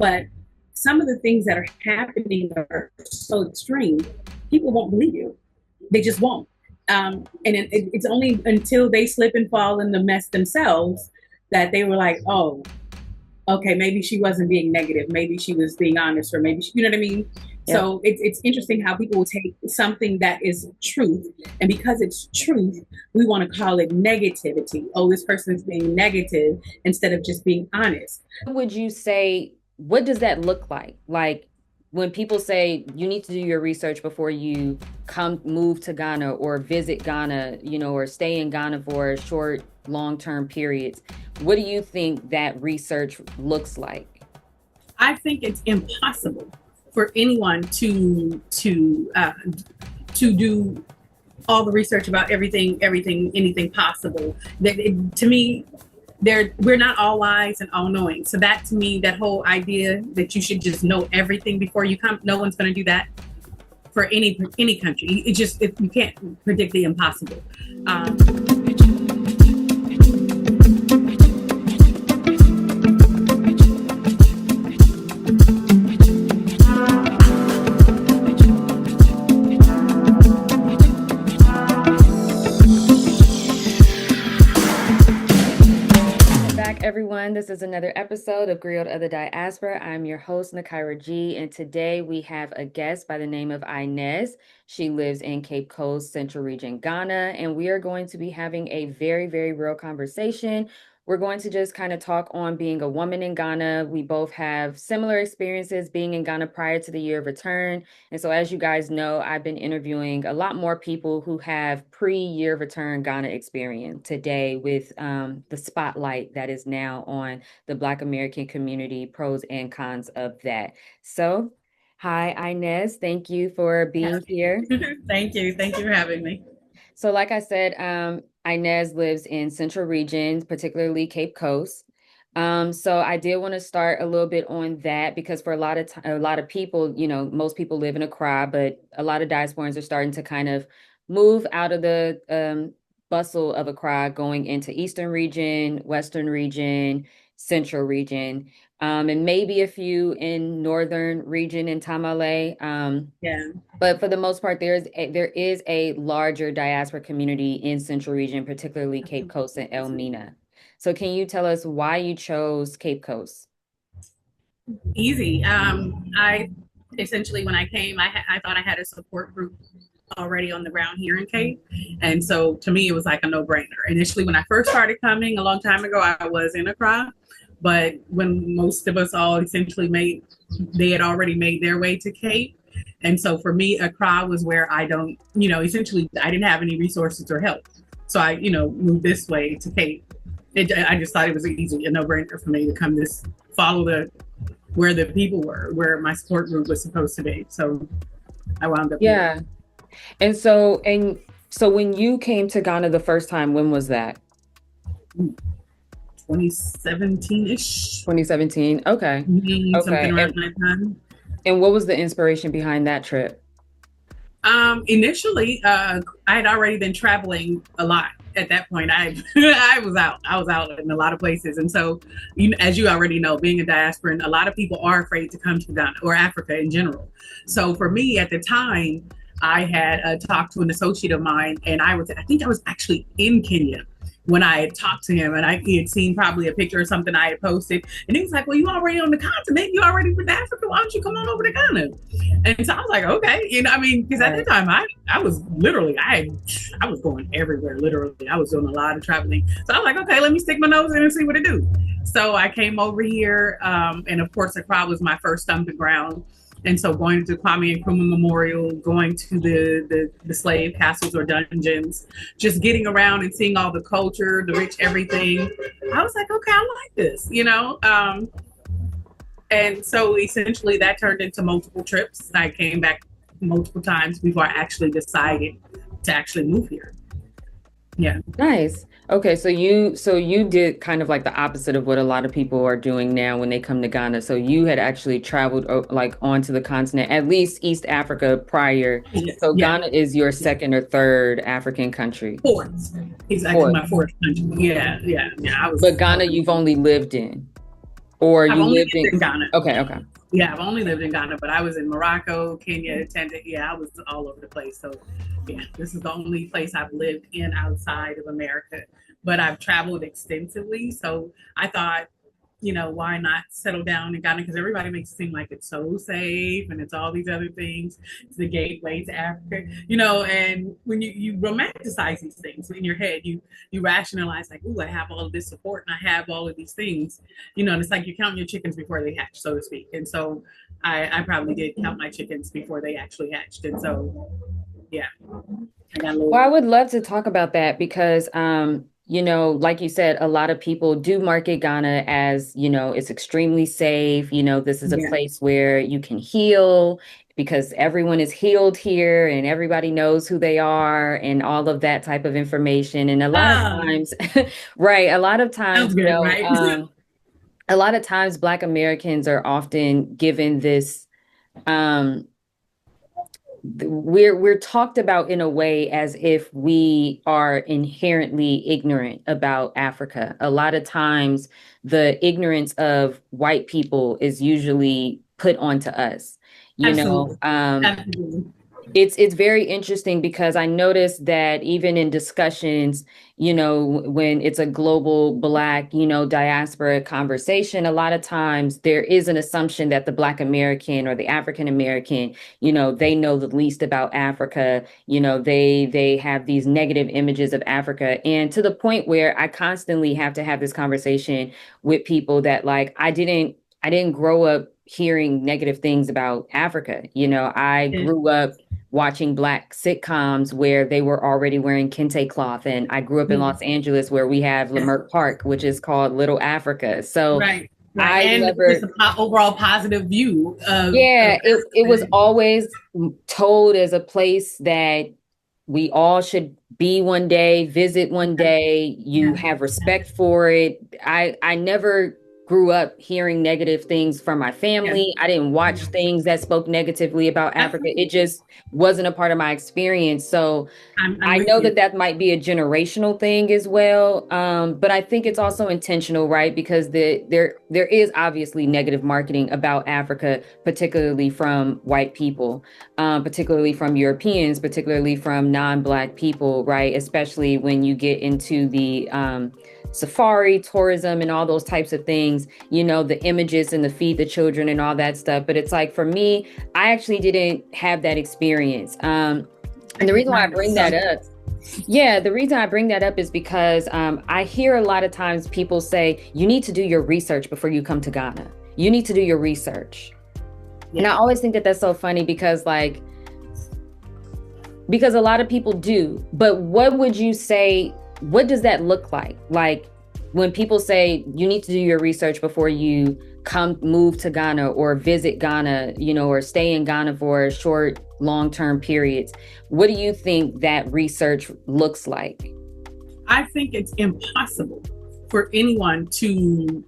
But some of the things that are happening are so extreme, people won't believe you. They just won't. It's only until they slip and fall in the mess themselves that they were like, oh, okay, maybe she wasn't being negative. Maybe she was being honest, or maybe you know what I mean? Yep. So it's interesting how people will take something that is truth, and because it's truth, we want to call it negativity. Oh, this person's being negative instead of just being honest. What would you say, what does that look like? Like when people say you need to do your research before you come move to Ghana or visit Ghana, or stay in Ghana for short, long-term periods, what do you think that research looks like? I think it's impossible for anyone to do all the research about anything possible. To me, we're not all wise and all knowing. So that to me, that whole idea that you should just know everything before you come, no one's going to do that for any country. You can't predict the impossible. Everyone, this is another episode of Griot of the Diaspora. I'm your host, Nakaira G, and today we have a guest by the name of Inez. She lives in Cape Coast, Central Region, Ghana, and we are going to be having a very, very real conversation. We're going to just kind of talk on being a woman in Ghana. We both have similar experiences being in Ghana prior to the year of return. And so as you guys know, I've been interviewing a lot more people who have pre-year of return Ghana experience today with the spotlight that is now on the Black American community, pros and cons of that. So, hi, Inez. Thank you for being here. Thank you. Thank you for having me. So like I said, Inez lives in Central Regions, particularly Cape Coast. So I did want to start a little bit on that because for a lot of people, most people live in Accra, but a lot of diasporans are starting to kind of move out of the bustle of Accra, going into Eastern Region, Western Region, Central Region, and maybe a few in Northern Region in Tamale. Yeah. But for the most part, there is a larger diaspora community in Central Region, particularly Cape Coast and Elmina. So can you tell us why you chose Cape Coast? Easy. I essentially, when I came, I thought I had a support group already on the ground here in Cape. And so to me, it was like a no-brainer. Initially, when I first started coming a long time ago, I was in Accra. But when most of us all essentially they had already made their way to Cape. And so for me, Accra was where essentially I didn't have any resources or help. So I, moved this way to Cape. I just thought it was easy, a no-brainer for me to come follow where the people were, where my support group was supposed to be. So I wound up here. And so when you came to Ghana the first time, when was that? 2017-ish. 2017. Okay. Mm-hmm, okay. Something around that time. And what was the inspiration behind that trip? Initially, I had already been traveling a lot at that point. I was out in a lot of places. And so, as you already know, being a diasporan, a lot of people are afraid to come to Ghana or Africa in general. So for me at the time, I had talked to an associate of mine, and I think I was actually in Kenya when I had talked to him, and he had seen probably a picture or something I had posted, and he was like, well, you already on the continent, you already from Africa, why don't you come on over to Ghana? And so I was like, okay, because at the time I was literally, I was going everywhere, literally. I was doing a lot of traveling. So I was like, okay, let me stick my nose in and see what it do. So I came over here, and of course, Accra was my first stomping ground. And so going to Kwame Nkrumah Memorial, going to the slave castles or dungeons, just getting around and seeing all the culture, the rich everything. I was like, okay, I like this, And so essentially that turned into multiple trips. I came back multiple times before I actually decided to actually move here. Yeah. Nice. Okay, so you did kind of like the opposite of what a lot of people are doing now when they come to Ghana. So you had actually traveled like onto the continent, at least East Africa prior. So Ghana is your second or third African country. Fourth. Exactly, my fourth country. Yeah. But Ghana, you've only lived in. Or I've you only lived lived in? in Ghana. Okay, okay. Yeah, I've only lived in Ghana, but I was in Morocco, Kenya, Tanzania. Yeah, I was all over the place. So, yeah, this is the only place I've lived in outside of America. But I've traveled extensively. So I thought, why not settle down in Ghana? Because everybody makes it seem like it's so safe and it's all these other things. It's the gateway to Africa, and when you romanticize these things in your head, you rationalize like, ooh, I have all of this support and I have all of these things, and it's like you're counting your chickens before they hatch, so to speak. And so I probably did count my chickens before they actually hatched. And so, yeah, I got a Well, little. I would love to talk about that because, like you said, a lot of people do market Ghana as, it's extremely safe. This is a Yeah. place where you can heal because everyone is healed here and everybody knows who they are and all of that type of information. And a lot of times, right, a lot of times, Sounds good, right? a lot of times Black Americans are often given this, um, we're talked about in a way as if we are inherently ignorant about Africa. A lot of times the ignorance of white people is usually put onto us. You Absolutely. know, Absolutely. it's very interesting because I noticed that even in discussions, when it's a global Black, diaspora conversation, a lot of times there is an assumption that the Black American or the African American, they know the least about Africa. They have these negative images of Africa, and to the point where I constantly have to have this conversation with people that like I didn't grow up hearing negative things about Africa. I grew up watching Black sitcoms where they were already wearing kente cloth. And I grew up in Los Angeles where we have Leimert Park, which is called Little Africa. So Right. Right. I And just never, an overall positive view of yeah, it was Africa. always told as a place that we all should be one day, visit one day. You Yeah. have respect for it. I never grew up hearing negative things from my Yeah. family. I didn't watch things that spoke negatively about Africa. Absolutely. It just wasn't a part of my experience. So I'm I with know you. that that might be a generational thing as well, but I think it's also intentional, right? Because there is obviously negative marketing about Africa, particularly from white people, particularly from Europeans, particularly from non-Black people, right? Especially when you get into the safari tourism and all those types of things, the images and the feed the children and all that stuff. But it's like for me, I actually didn't have that experience. And the reason why I bring that up, yeah, the reason I bring that up is because I hear a lot of times people say, you need to do your research before you come to Ghana. You need to do your research. Yeah. And I always think that that's so funny because a lot of people do. But what would you say, what does that look like? Like when people say you need to do your research before you move to Ghana or visit Ghana, or stay in Ghana for short, long-term periods. What do you think that research looks like? I think it's impossible for anyone to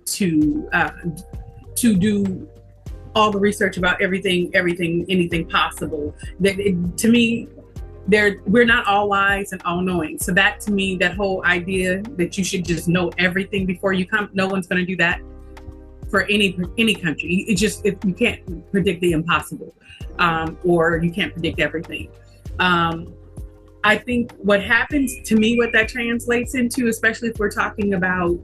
do all the research about everything, anything possible. To me, we're not all wise and all knowing. So that to me, that whole idea that you should just know everything before you come, no one's going to do that for any country. It just, you can't predict the impossible, or you can't predict everything. I think what happens to me, what that translates into, especially if we're talking about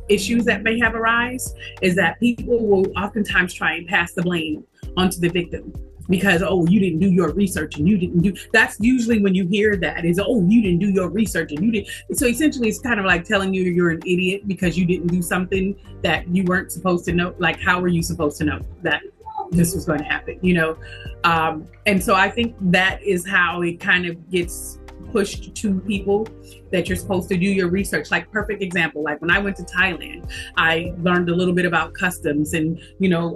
issues that may have arise, is that people will oftentimes try and pass the blame onto the victim. Because, oh, you didn't do your research and you didn't do, that's usually when you hear that is, oh, you didn't do your research and you didn't. So essentially it's kind of like telling you you're an idiot because you didn't do something that you weren't supposed to know. Like, how were you supposed to know that this was going to happen, and so I think that is how it kind of gets pushed to people, that you're supposed to do your research. Like, perfect example, like when I went to Thailand, I learned a little bit about customs, and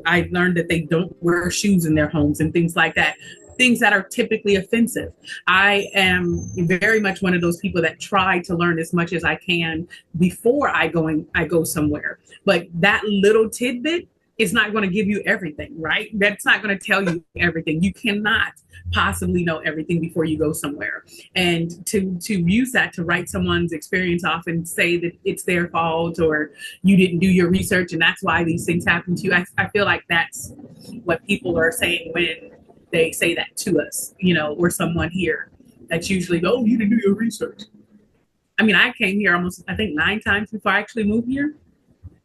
I learned that they don't wear shoes in their homes and things like that, things that are typically offensive. I am very much one of those people that try to learn as much as I can before I go somewhere. But that little tidbit it's not going to give you everything, right? That's not going to tell you everything. You cannot possibly know everything before you go somewhere. And to use that to write someone's experience off and say that it's their fault or you didn't do your research and that's why these things happen to you, I feel like that's what people are saying when they say that to us, you know, or someone here. That's usually, oh, you didn't do your research. I mean, I came here almost, I think, 9 times before I actually moved here.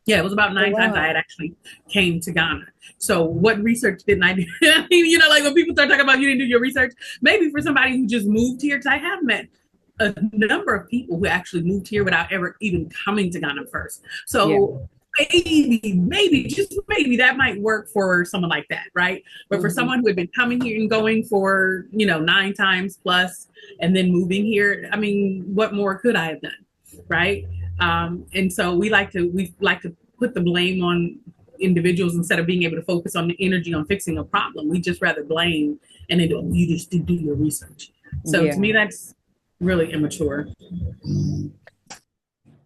Yeah, it was about 9 times I had actually came to Ghana. So what research didn't I do? You know, like when people start talking about you didn't do your research, maybe for somebody who just moved here, because I have met a number of people who actually moved here without ever even coming to Ghana first. So maybe, just maybe that might work for someone like that, right? But for someone who had been coming here and going for, you know, 9 times plus and then moving here, I mean, what more could I have done, right? And so we like to put the blame on individuals instead of being able to focus on the energy on fixing a problem. We just rather blame and then you just do your research. So to me, that's really immature.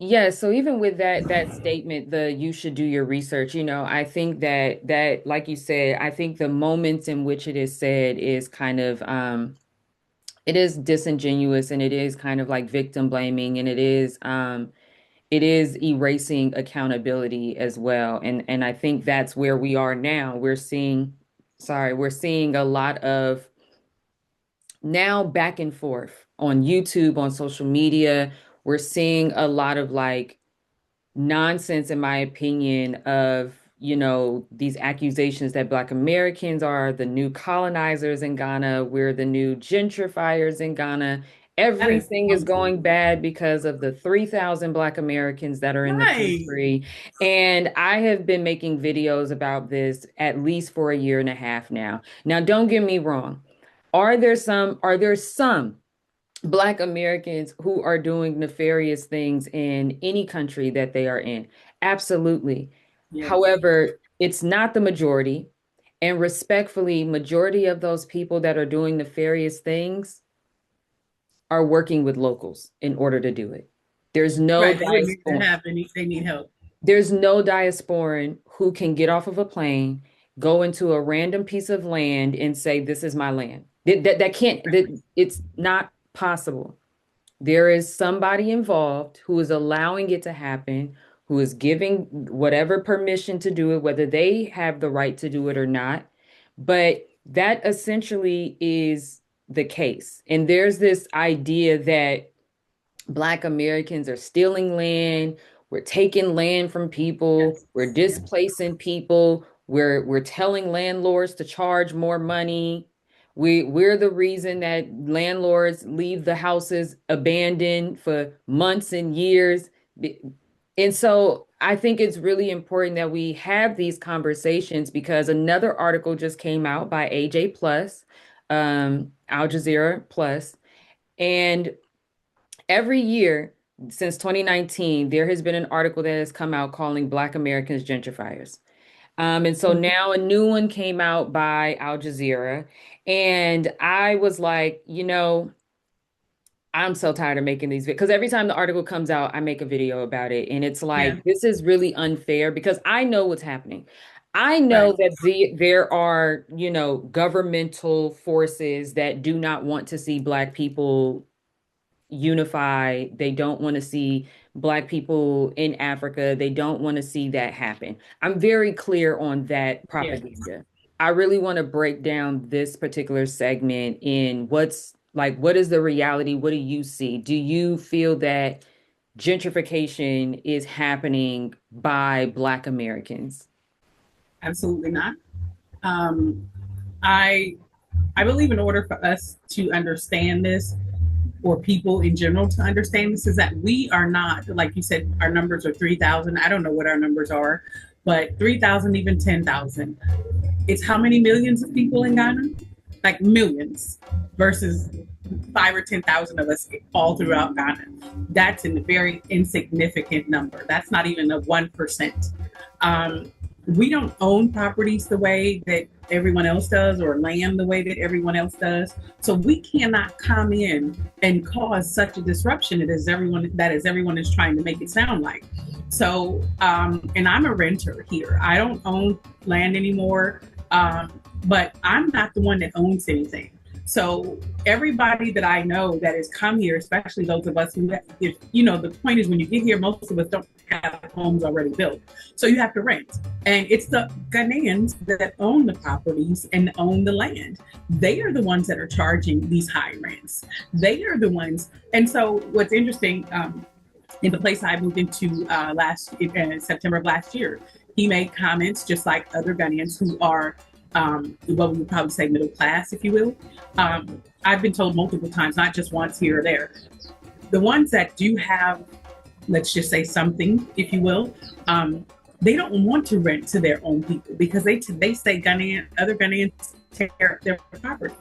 Yeah, so even with that statement, the you should do your research, you know, I think that like you said, I think the moments in which it is said is kind of it is disingenuous and it is kind of like victim blaming and it is erasing accountability as well. And I think that's where we are now. We're seeing a lot of now back and forth on YouTube, on social media. We're seeing a lot of like nonsense, in my opinion, of, you know, these accusations that Black Americans are the new colonizers in Ghana. We're the new gentrifiers in Ghana. Everything is going bad because of the 3,000 Black Americans that are in the country. And I have been making videos about this at least for a year and a half now. Now, don't get me wrong. Are there some Black Americans who are doing nefarious things in any country that they are in? Absolutely. Yes. However, it's not the majority. And respectfully, majority of those people that are doing nefarious things are working with locals in order to do it. There's no diasporan. They need help. There's no diasporan who can get off of a plane, go into a random piece of land and say, this is my land. It's not possible. There is somebody involved who is allowing it to happen, who is giving whatever permission to do it, whether they have the right to do it or not. But that essentially is the case. And there's this idea that Black Americans are stealing land, we're taking land from people, we're displacing people, we're telling landlords to charge more money. We're the reason that landlords leave the houses abandoned for months and years. And so I think it's really important that we have these conversations, because another article just came out by AJ Plus, Al Jazeera Plus, and every year since 2019, there has been an article that has come out calling Black Americans gentrifiers. And so now a new one came out by Al Jazeera. And I was like, you know, I'm so tired of making these videos, because every time the article comes out, I make a video about it. And it's like, this is really unfair, because I know what's happening. I know that there are, you know, governmental forces that do not want to see Black people unify. They don't want to see Black people in Africa. They don't want to see that happen. I'm very clear on that propaganda. Yes. I really want to break down this particular segment in what is the reality? What do you see? Do you feel that gentrification is happening by Black Americans? Absolutely not. I believe in order for us to understand this, or people in general to understand this, is that we are not, like you said, our numbers are 3,000. I don't know what our numbers are, but 3,000, even 10,000. It's how many millions of people in Ghana? Like millions, versus 5 or 10,000 of us all throughout Ghana. That's a very insignificant number. That's not even a 1%. We don't own properties the way that everyone else does, or land the way that everyone else does. So we cannot come in and cause such a disruption that everyone is trying to make it sound like. So, and I'm a renter here. I don't own land anymore, but I'm not the one that owns anything. So everybody that I know that has come here, especially those of us who, if you know, the point is when you get here, most of us don't have homes already built, so you have to rent. And it's the Ghanaians that own the properties and own the land. They are the ones that are charging these high rents. They are the ones. And so what's interesting, in the place I moved into last September of last year, he made comments just like other Ghanaians who are what we would probably say middle class, if you will. I've been told multiple times, not just once here or there, the ones that do have, let's just say something, if you will, they don't want to rent to their own people because they say other Ghanaians tear up their property.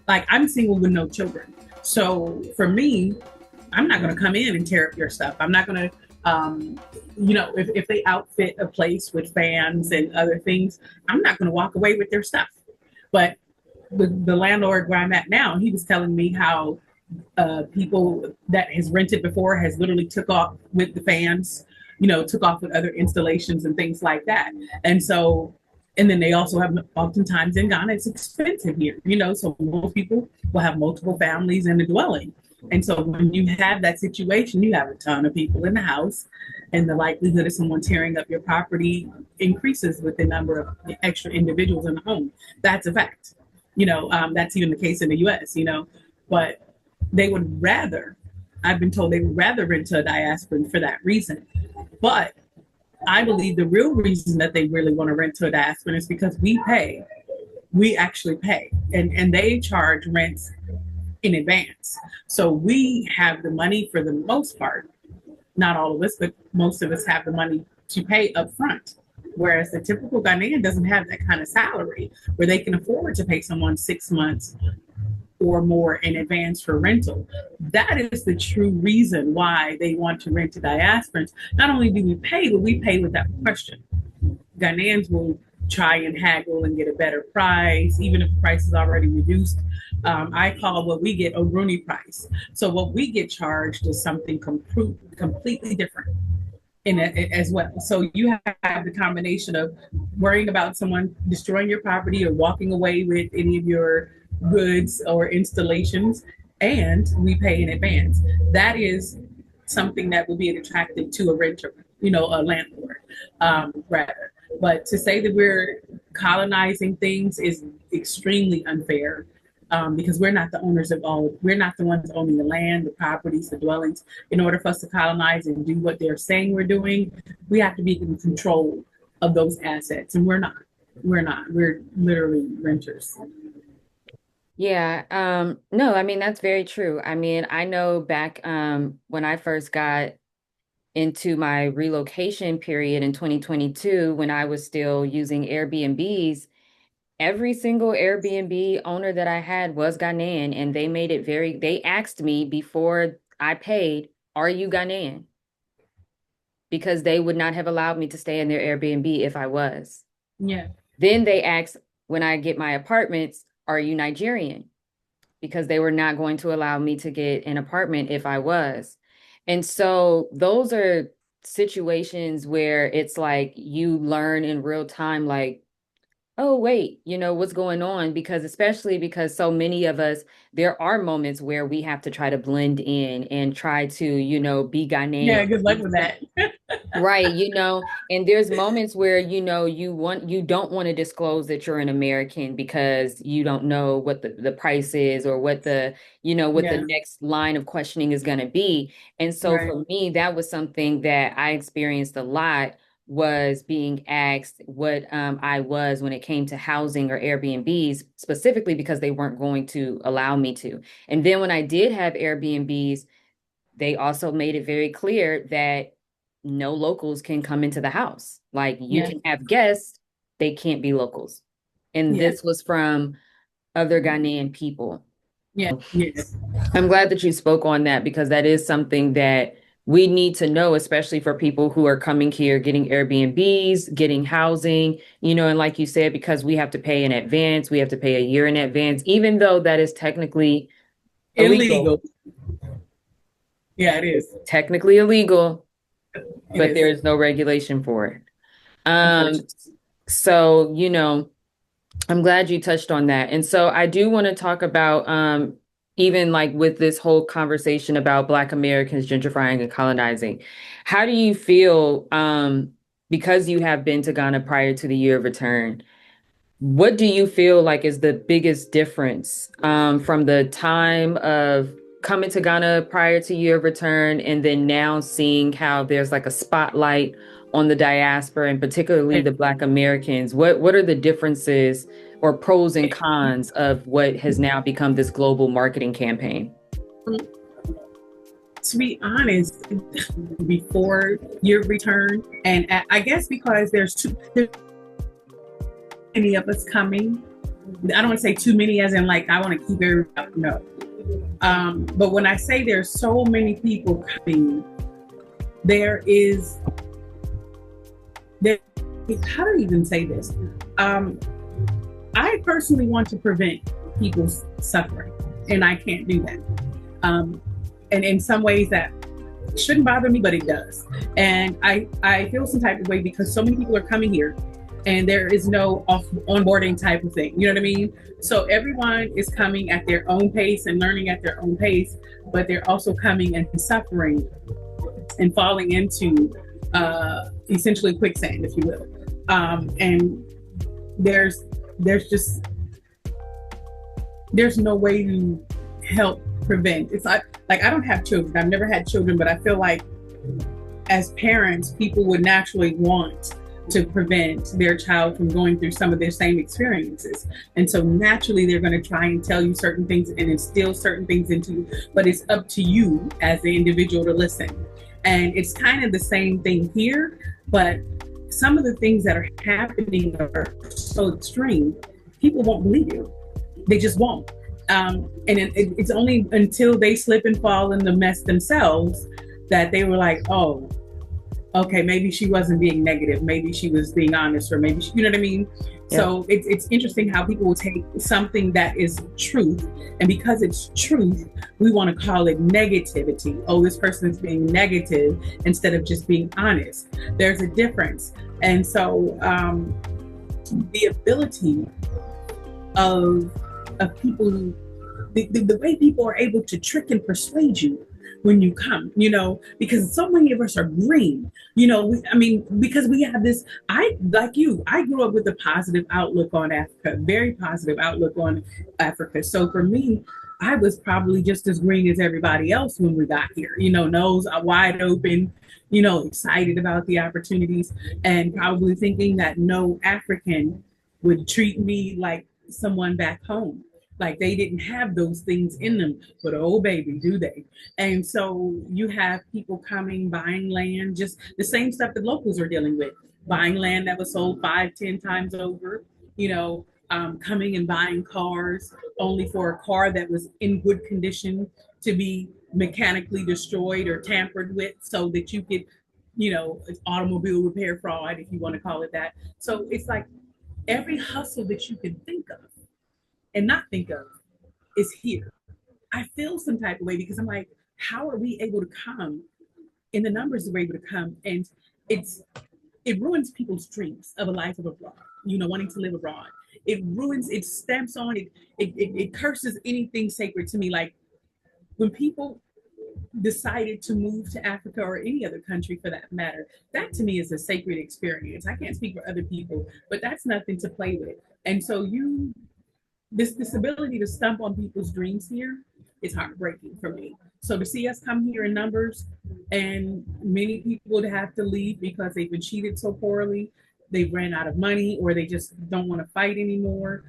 Like, I'm single with no children, so for me, I'm not going to come in and tear up your stuff. I'm not going to, if they outfit a place with fans and other things, I'm not going to walk away with their stuff. But with the landlord where I'm at now, he was telling me how people that has rented before has literally took off with the fans, took off with other installations and things like that. And so, and then they also have, oftentimes in Ghana, it's expensive here, so most people will have multiple families in a dwelling. And so when you have that situation, you have a ton of people in the house, and the likelihood of someone tearing up your property increases with the number of extra individuals in the home. That's a fact. That's even the case in the US, but they would rather, I've been told they would rather rent to a diasporan for that reason. But I believe the real reason that they really want to rent to a diasporan is because we actually pay, and they charge rents in advance. So we have the money for the most part, not all of us, but most of us have the money to pay up front. Whereas the typical Ghanaian doesn't have that kind of salary where they can afford to pay someone 6 months or more in advance for rental. That is the true reason why they want to rent to diasporans. Not only do we pay, but we pay without question. Ghanaians will try and haggle and get a better price, even if the price is already reduced. I call what we get a Rooney price. So what we get charged is something completely different as well. So you have the combination of worrying about someone destroying your property or walking away with any of your goods or installations, and we pay in advance. That is something that will be attractive to a renter, a landlord, rather. But to say that we're colonizing things is extremely unfair, because we're not the owners of we're not the ones owning the land, the properties, the dwellings. In order for us to colonize and do what they're saying we're doing, we have to be in control of those assets. And we're not. We're literally renters. Yeah, no, I mean, that's very true. I mean, I know back when I first got into my relocation period in 2022, when I was still using Airbnbs, every single Airbnb owner that I had was Ghanaian, and they made it they asked me before I paid, "Are you Ghanaian?" Because they would not have allowed me to stay in their Airbnb if I was. Yeah. Then they asked when I get my apartments, "Are you Nigerian?" Because they were not going to allow me to get an apartment if I was. And so those are situations where it's like you learn in real time, like, oh, wait, what's going on? Because especially because so many of us, there are moments where we have to try to blend in and try to, be Ghanaian. Yeah, good luck with that. Right, and there's moments where, you don't want to disclose that you're an American because you don't know what the price is or what the next line of questioning is going to be. And so for me, that was something that I experienced a lot, was being asked what I was when it came to housing or Airbnbs, specifically because they weren't going to allow me to. And then when I did have Airbnbs, they also made it very clear that no locals can come into the house. Like, you can have guests, they can't be locals. And this was from other Ghanaian people. Yeah. Yes. I'm glad that you spoke on that, because that is something that we need to know, especially for people who are coming here, getting Airbnbs, getting housing, and like you said, because we have to pay in advance, we have to pay a year in advance, even though that is technically illegal. Yeah, it is. Technically illegal. It but there is, is no regulation for it. Um, unfortunately. so, I'm glad you touched on that. And so I do want to talk about even like with this whole conversation about Black Americans gentrifying and colonizing. How do you feel because you have been to Ghana prior to the year of return? What do you feel like is the biggest difference from the time of coming to Ghana prior to year of return and then now seeing how there's like a spotlight on the diaspora and particularly the Black Americans? What are the differences or pros and cons of what has now become this global marketing campaign? To be honest, before your return, and I guess because there's many of us coming. I don't want to say too many, as in like I want to keep everybody. No, but when I say there's so many people coming, there is there. How do I even say this? I personally want to prevent people's suffering, and I can't do that. And in some ways that shouldn't bother me, but it does. And I feel some type of way because so many people are coming here and there is no onboarding type of thing. You know what I mean? So everyone is coming at their own pace and learning at their own pace, but they're also coming and suffering and falling into essentially quicksand, if you will. And there's no way to help prevent. It's like I don't have children. I've never had children, but I feel like as parents, people would naturally want to prevent their child from going through some of their same experiences. And so naturally they're going to try and tell you certain things and instill certain things into you, but it's up to you as the individual to listen. And it's kind of the same thing here, but some of the things that are happening are so extreme, people won't believe you. They just won't. And it's only until they slip and fall in the mess themselves that they were like, oh, okay, maybe she wasn't being negative. Maybe she was being honest, or maybe you know what I mean? Yeah. So it's interesting how people will take something that is truth, and because it's truth, we want to call it negativity. Oh, this person is being negative instead of just being honest. There's a difference. And so the ability of people, the way people are able to trick and persuade you when you come, because so many of us are green, because we have this, I grew up with a positive outlook on Africa, very positive outlook on Africa. So for me, I was probably just as green as everybody else when we got here, nose wide open, excited about the opportunities, and probably thinking that no African would treat me like someone back home. Like they didn't have those things in them, but oh baby, do they? And so you have people coming, buying land, just the same stuff that locals are dealing with, buying land that was sold 5-10 times over, coming and buying cars only for a car that was in good condition to be mechanically destroyed or tampered with so that you could, automobile repair fraud, if you want to call it that. So it's like every hustle that you can think of and not think of is here. I feel some type of way because I'm like, how are we able to come in the numbers that we're able to come? And it ruins people's dreams of a life of abroad, wanting to live abroad. It stamps on it, it curses anything sacred to me. Like when people decided to move to Africa or any other country for that matter, that to me is a sacred experience. I can't speak for other people, but that's nothing to play with. And so this ability to stump on people's dreams here is heartbreaking for me. So to see us come here in numbers and many people would have to leave because they've been cheated so poorly, they ran out of money, or they just don't want to fight anymore.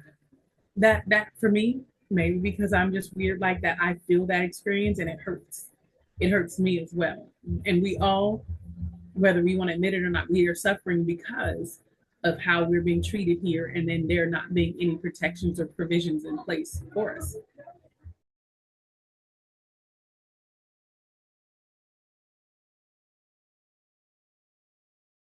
That for me, maybe because I'm just weird like that, I feel that experience and it hurts. It hurts me as well. And we all, whether we want to admit it or not, we are suffering because of how we're being treated here, and then there not being any protections or provisions in place for us.